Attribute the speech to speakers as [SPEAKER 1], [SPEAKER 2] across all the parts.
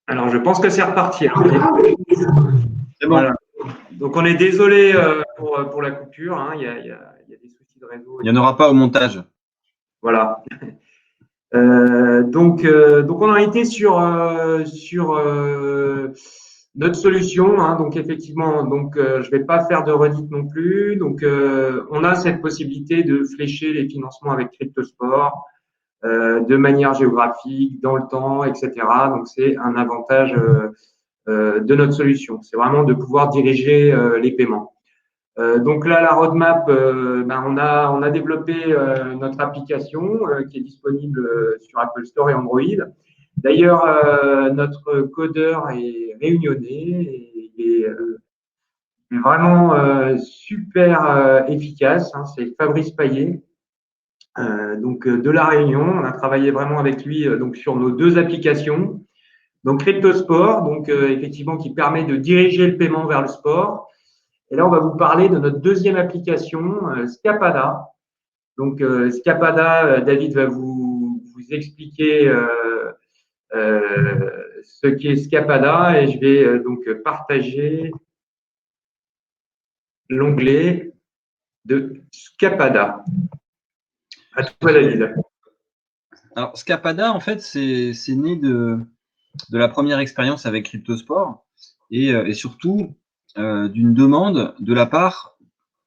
[SPEAKER 1] Alors, je pense que c'est reparti. Alors,
[SPEAKER 2] C'est bon.
[SPEAKER 1] voilà. Donc, on est désolé pour la coupure. Hein. Il y a des soucis de réseau.
[SPEAKER 2] Il n'y en aura pas au montage.
[SPEAKER 1] Voilà. Donc, on a été sur notre solution. Hein. Donc, effectivement, je vais pas faire de redite non plus. Donc, on a cette possibilité de flécher les financements avec Cryptosport de manière géographique, dans le temps, etc. Donc, c'est un avantage de notre solution. C'est vraiment de pouvoir diriger les paiements. Donc là, la roadmap, on a développé notre application qui est disponible sur Apple Store et Android. D'ailleurs, notre codeur est réunionnais et il est vraiment super efficace. Hein, c'est Fabrice Paillet. De La Réunion, on a travaillé vraiment avec lui donc sur nos deux applications. Donc Cryptosport, effectivement qui permet de diriger le paiement vers le sport. Et là, on va vous parler de notre deuxième application, Scapada. Donc, Scapada, David va vous expliquer ce qu'est Scapada et je vais donc partager l'onglet de Scapada. À toi, David.
[SPEAKER 2] Alors, Scapada, en fait, c'est né de la première expérience avec Cryptosport et surtout d'une demande de la part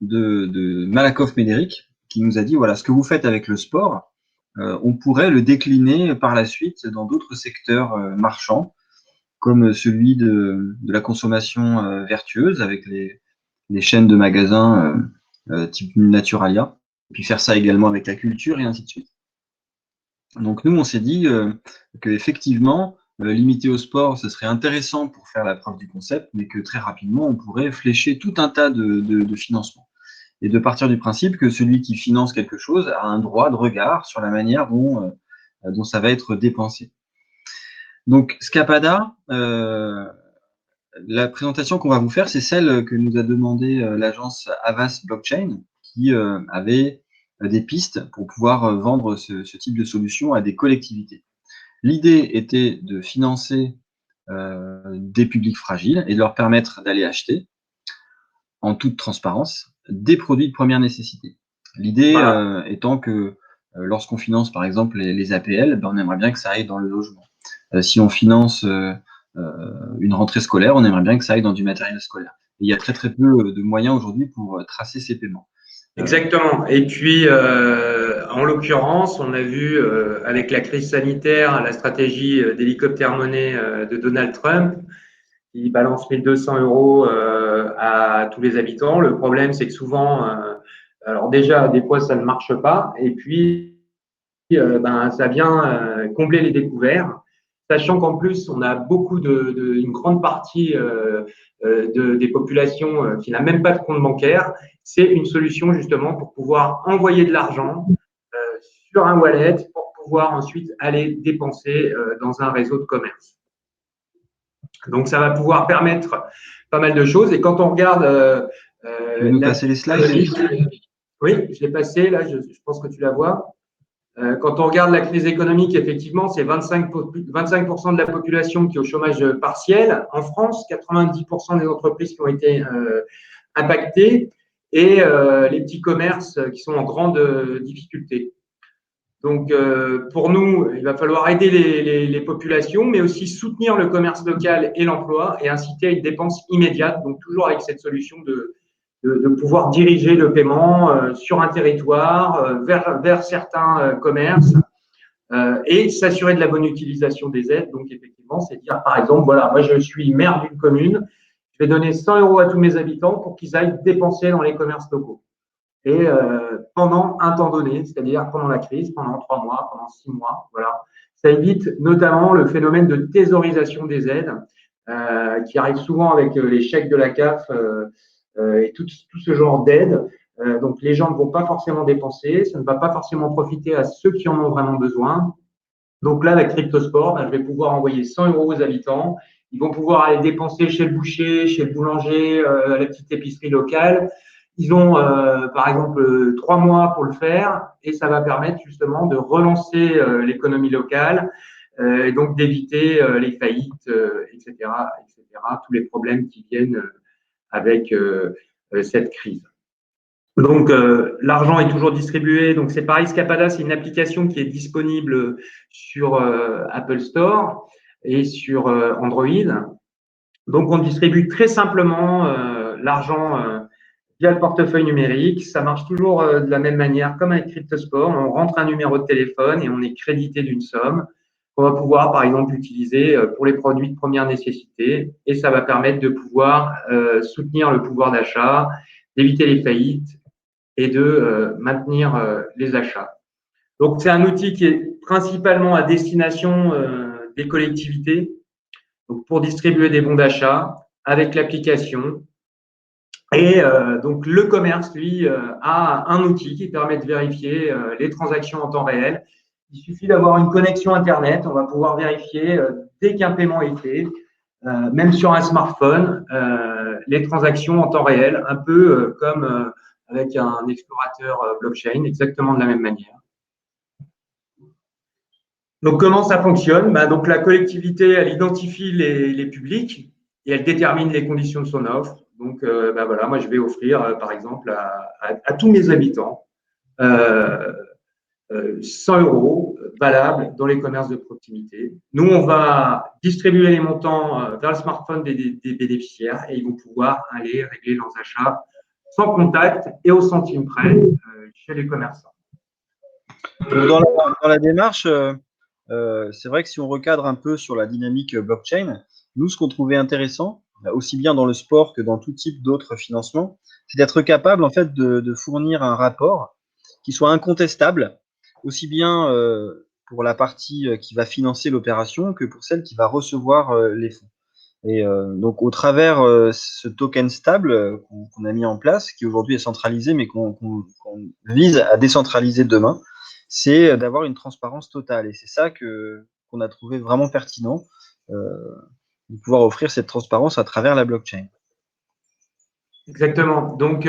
[SPEAKER 2] de Malakoff Médéric qui nous a dit, voilà, ce que vous faites avec le sport, on pourrait le décliner par la suite dans d'autres secteurs marchands, comme celui de la consommation vertueuse avec les chaînes de magasins type Naturalia, et puis faire ça également avec la culture et ainsi de suite. Donc nous, on s'est dit qu'effectivement, limité au sport, ce serait intéressant pour faire la preuve du concept, mais que très rapidement, on pourrait flécher tout un tas de financements. Et de partir du principe que celui qui finance quelque chose a un droit de regard sur la manière dont ça va être dépensé. Donc Scapada, la présentation qu'on va vous faire, c'est celle que nous a demandé l'agence Avas Blockchain, qui avait des pistes pour pouvoir vendre ce type de solution à des collectivités. L'idée était de financer des publics fragiles et de leur permettre d'aller acheter, en toute transparence, des produits de première nécessité. L'idée étant que lorsqu'on finance par exemple les APL, on aimerait bien que ça aille dans le logement. Si on finance une rentrée scolaire, on aimerait bien que ça aille dans du matériel scolaire. Et il y a très très peu de moyens aujourd'hui pour tracer ces paiements.
[SPEAKER 1] Exactement. Et puis, en l'occurrence, on a vu avec la crise sanitaire la stratégie d'hélicoptère monnaie de Donald Trump, qui balance 1200 euros à tous les habitants. Le problème, c'est que souvent, alors déjà, des fois, ça ne marche pas. Et puis, ça vient combler les découverts. Sachant qu'en plus, on a une grande partie des populations qui n'a même pas de compte bancaire. C'est une solution justement pour pouvoir envoyer de l'argent sur un wallet pour pouvoir ensuite aller dépenser dans un réseau de commerce. Donc, ça va pouvoir permettre pas mal de choses. Et quand on regarde…
[SPEAKER 2] tu veux nous passer les slides?
[SPEAKER 1] Oui, je l'ai passé. Là, je pense que tu la vois. Quand on regarde la crise économique, effectivement, c'est 25% de la population qui est au chômage partiel. En France, 90% des entreprises qui ont été impactées et les petits commerces qui sont en grande difficulté. Donc, pour nous, il va falloir aider les populations, mais aussi soutenir le commerce local et l'emploi et inciter à une dépense immédiate. Donc, toujours avec cette solution de pouvoir diriger le paiement sur un territoire, vers certains commerces et s'assurer de la bonne utilisation des aides. Donc, effectivement, c'est dire, par exemple, voilà, moi, je suis maire d'une commune, je vais donner 100 euros à tous mes habitants pour qu'ils aillent dépenser dans les commerces locaux. Et pendant un temps donné, c'est-à-dire pendant la crise, pendant 3 mois, pendant 6 mois, voilà. Ça évite notamment le phénomène de thésaurisation des aides qui arrive souvent avec les chèques de la CAF et tout ce genre d'aide. Donc, les gens ne vont pas forcément dépenser, ça ne va pas forcément profiter à ceux qui en ont vraiment besoin. Donc là, avec Cryptosport, je vais pouvoir envoyer 100 euros aux habitants. Ils vont pouvoir aller dépenser chez le boucher, chez le boulanger, à la petite épicerie locale. Ils ont, par exemple, 3 mois pour le faire et ça va permettre justement de relancer l'économie locale et donc d'éviter les faillites, etc., etc., tous les problèmes qui viennent avec cette crise. Donc, l'argent est toujours distribué. Donc, c'est pareil, Scapada, c'est une application qui est disponible sur Apple Store et sur Android. Donc, on distribue très simplement l'argent via le portefeuille numérique. Ça marche toujours de la même manière, comme avec Cryptosport. On rentre un numéro de téléphone et on est crédité d'une somme qu'on va pouvoir, par exemple, utiliser pour les produits de première nécessité. Et ça va permettre de pouvoir soutenir le pouvoir d'achat, d'éviter les faillites et de maintenir les achats. Donc, c'est un outil qui est principalement à destination des collectivités, donc pour distribuer des bons d'achat avec l'application. Et donc, le commerce, lui, a un outil qui permet de vérifier les transactions en temps réel. Il suffit d'avoir une connexion Internet. On va pouvoir vérifier dès qu'un paiement est fait, même sur un smartphone, les transactions en temps réel, un peu comme avec un explorateur blockchain, exactement de la même manière. Donc, comment ça fonctionne? Donc, la collectivité, elle identifie les publics et elle détermine les conditions de son offre. Donc, voilà, moi, je vais offrir, par exemple, à tous mes habitants 100 euros valables dans les commerces de proximité. Nous, on va distribuer les montants vers le smartphone des bénéficiaires et ils vont pouvoir aller régler leurs achats sans contact et au centime près chez les commerçants.
[SPEAKER 2] Dans la démarche, c'est vrai que si on recadre un peu sur la dynamique blockchain, nous, ce qu'on trouvait intéressant, aussi bien dans le sport que dans tout type d'autres financements, c'est d'être capable en fait de fournir un rapport qui soit incontestable, aussi bien pour la partie qui va financer l'opération que pour celle qui va recevoir les fonds. Et donc, au travers ce token stable qu'on a mis en place, qui aujourd'hui est centralisé, mais qu'on vise à décentraliser demain, c'est d'avoir une transparence totale. Et c'est ça qu'on a trouvé vraiment pertinent, de pouvoir offrir cette transparence à travers la blockchain.
[SPEAKER 1] Exactement. Donc,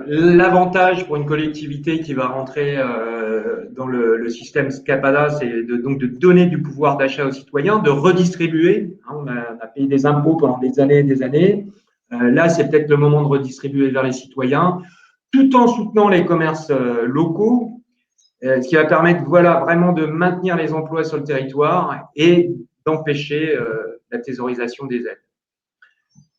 [SPEAKER 1] l'avantage pour une collectivité qui va rentrer dans le système Scapada, c'est de donner du pouvoir d'achat aux citoyens, de redistribuer. On a payé des impôts pendant des années et des années. Là, c'est peut-être le moment de redistribuer vers les citoyens, tout en soutenant les commerces locaux, ce qui va permettre, voilà, vraiment de maintenir les emplois sur le territoire et d'empêcher la thésaurisation des aides.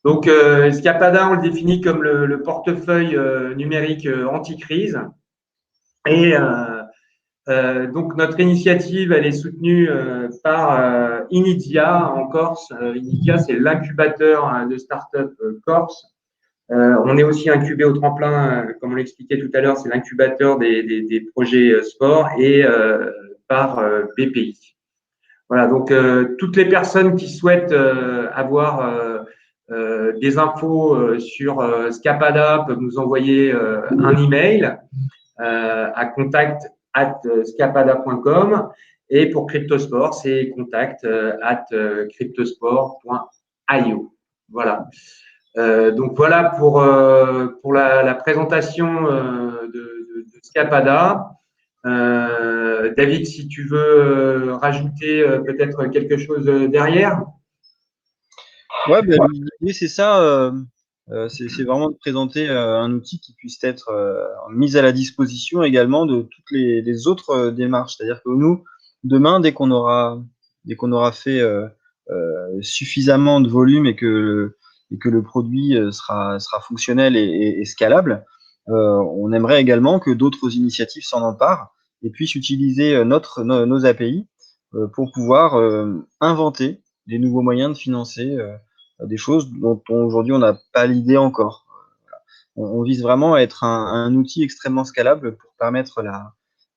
[SPEAKER 1] Donc, Scapada, on le définit comme le portefeuille numérique anti-crise. Et donc, notre initiative, elle est soutenue par Inidia en Corse. Inidia, c'est l'incubateur de start-up Corse. On est aussi incubé au tremplin, comme on l'expliquait tout à l'heure, c'est l'incubateur des projets sport et par BPI. Voilà, donc toutes les personnes qui souhaitent avoir des infos sur Scapada peuvent nous envoyer un email à contact@scapada.com et pour Cryptosport, c'est contact@cryptosport.io. Voilà. Donc voilà pour la présentation de Scapada. David, si tu veux rajouter peut-être quelque chose derrière.
[SPEAKER 2] Ouais, l'idée c'est ça, c'est vraiment de présenter un outil qui puisse être mis à la disposition également de toutes les autres démarches. C'est-à-dire que nous, demain, dès qu'on aura fait suffisamment de volume et que le produit sera fonctionnel et scalable, on aimerait également que d'autres initiatives s'en emparent et puissent utiliser nos API pour pouvoir inventer des nouveaux moyens de financer des choses dont aujourd'hui on n'a pas l'idée encore. On vise vraiment à être un outil extrêmement scalable pour permettre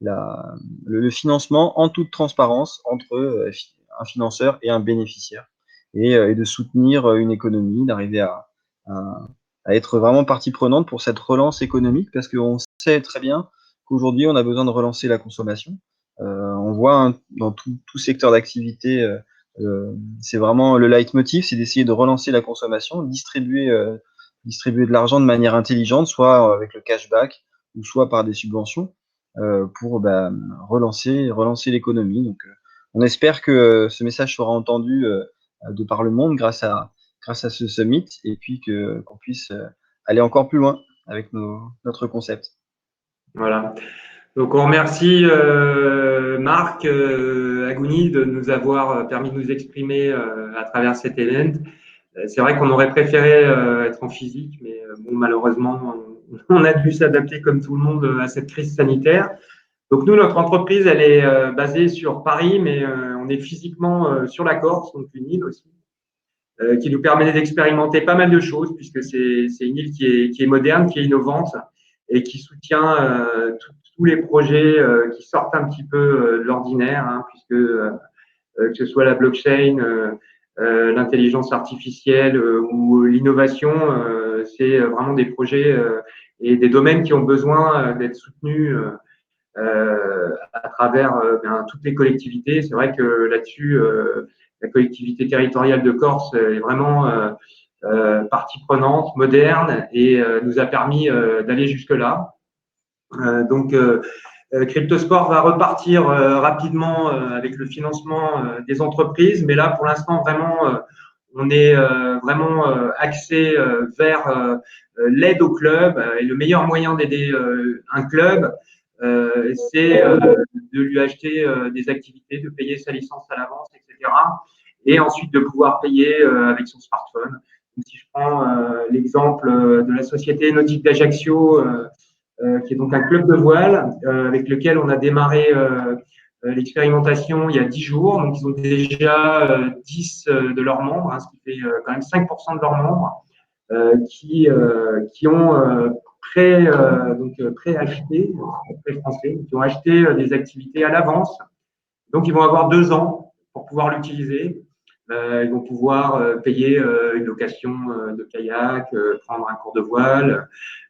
[SPEAKER 2] le financement en toute transparence entre un financeur et un bénéficiaire et de soutenir une économie, d'arriver à être vraiment partie prenante pour cette relance économique parce qu'on sait très bien qu'aujourd'hui on a besoin de relancer la consommation. On voit dans tout secteur d'activité c'est vraiment le leitmotiv, c'est d'essayer de relancer la consommation, distribuer de l'argent de manière intelligente, soit avec le cashback ou soit par des subventions. pour relancer l'économie. Donc, on espère que ce message sera entendu de par le monde grâce à ce summit, et puis qu'on puisse aller encore plus loin avec notre concept.
[SPEAKER 1] Voilà. Donc, on remercie Marc Agouni de nous avoir permis de nous exprimer à travers cet event. C'est vrai qu'on aurait préféré être en physique, mais bon, malheureusement, on a dû s'adapter comme tout le monde à cette crise sanitaire. Donc, nous, notre entreprise, elle est basée sur Paris, mais on est physiquement sur la Corse, donc une île aussi, qui nous permet d'expérimenter pas mal de choses, puisque c'est une île qui est moderne, qui est innovante et qui soutient tous les projets qui sortent un petit peu de l'ordinaire, hein, puisque que ce soit la blockchain, l'intelligence artificielle ou l'innovation, c'est vraiment des projets et des domaines qui ont besoin d'être soutenus à travers toutes les collectivités. C'est vrai que là-dessus, la collectivité territoriale de Corse est vraiment partie prenante, moderne, et nous a permis d'aller jusque-là. Donc, Cryptosport va repartir rapidement avec le financement des entreprises, mais là, pour l'instant, vraiment, on est vraiment axé vers l'aide au club. Et le meilleur moyen d'aider un club, c'est de lui acheter des activités, de payer sa licence à l'avance, etc. Et ensuite de pouvoir payer avec son smartphone. Donc, si je prends l'exemple de la Société Nautique d'Ajaccio, qui est donc un club de voile avec lequel on a démarré l'expérimentation il y a 10 jours. Donc, ils ont déjà 10 de leurs membres, hein, ce qui fait quand même 5% de leurs membres qui ont préacheté, pré-français, qui ont acheté des activités à l'avance. Donc, ils vont avoir 2 ans pour pouvoir l'utiliser. Ils vont pouvoir payer une location de kayak, prendre un cours de voile.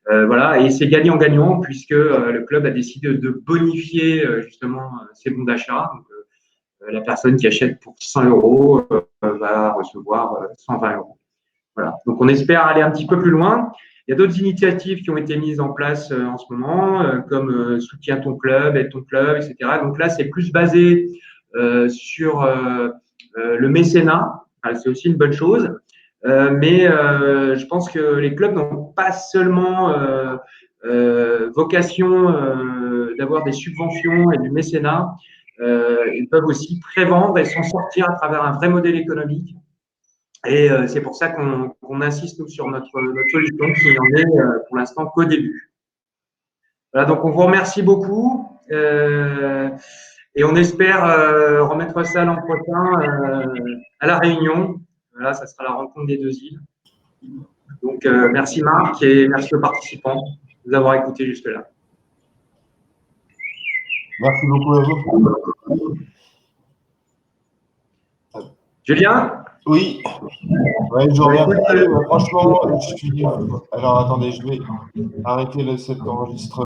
[SPEAKER 1] Voilà, et c'est gagnant-gagnant puisque le club a décidé de bonifier justement ses bons d'achat. Donc, la personne qui achète pour 100 euros va recevoir 120 euros. Voilà. Donc, on espère aller un petit peu plus loin. Il y a d'autres initiatives qui ont été mises en place en ce moment, comme Soutiens ton club, Aide ton club, etc. Donc là, c'est plus basé sur le mécénat. C'est aussi une bonne chose. Mais je pense que les clubs n'ont pas seulement vocation d'avoir des subventions et du mécénat. Ils peuvent aussi prévendre et s'en sortir à travers un vrai modèle économique. Et c'est pour ça qu'on insiste nous, sur notre solution qui n'en est pour l'instant qu'au début. Voilà, donc on vous remercie beaucoup et on espère remettre ça l'an prochain à La Réunion. Voilà, ça sera la rencontre des 2 îles. Donc merci Marc et merci aux participants de nous avoir écoutés jusque-là.
[SPEAKER 3] Merci beaucoup à vous.
[SPEAKER 1] Julien?
[SPEAKER 3] Oui. Ouais, je reviens. Franchement, je suis. Alors attendez, je vais arrêter cet enregistrement.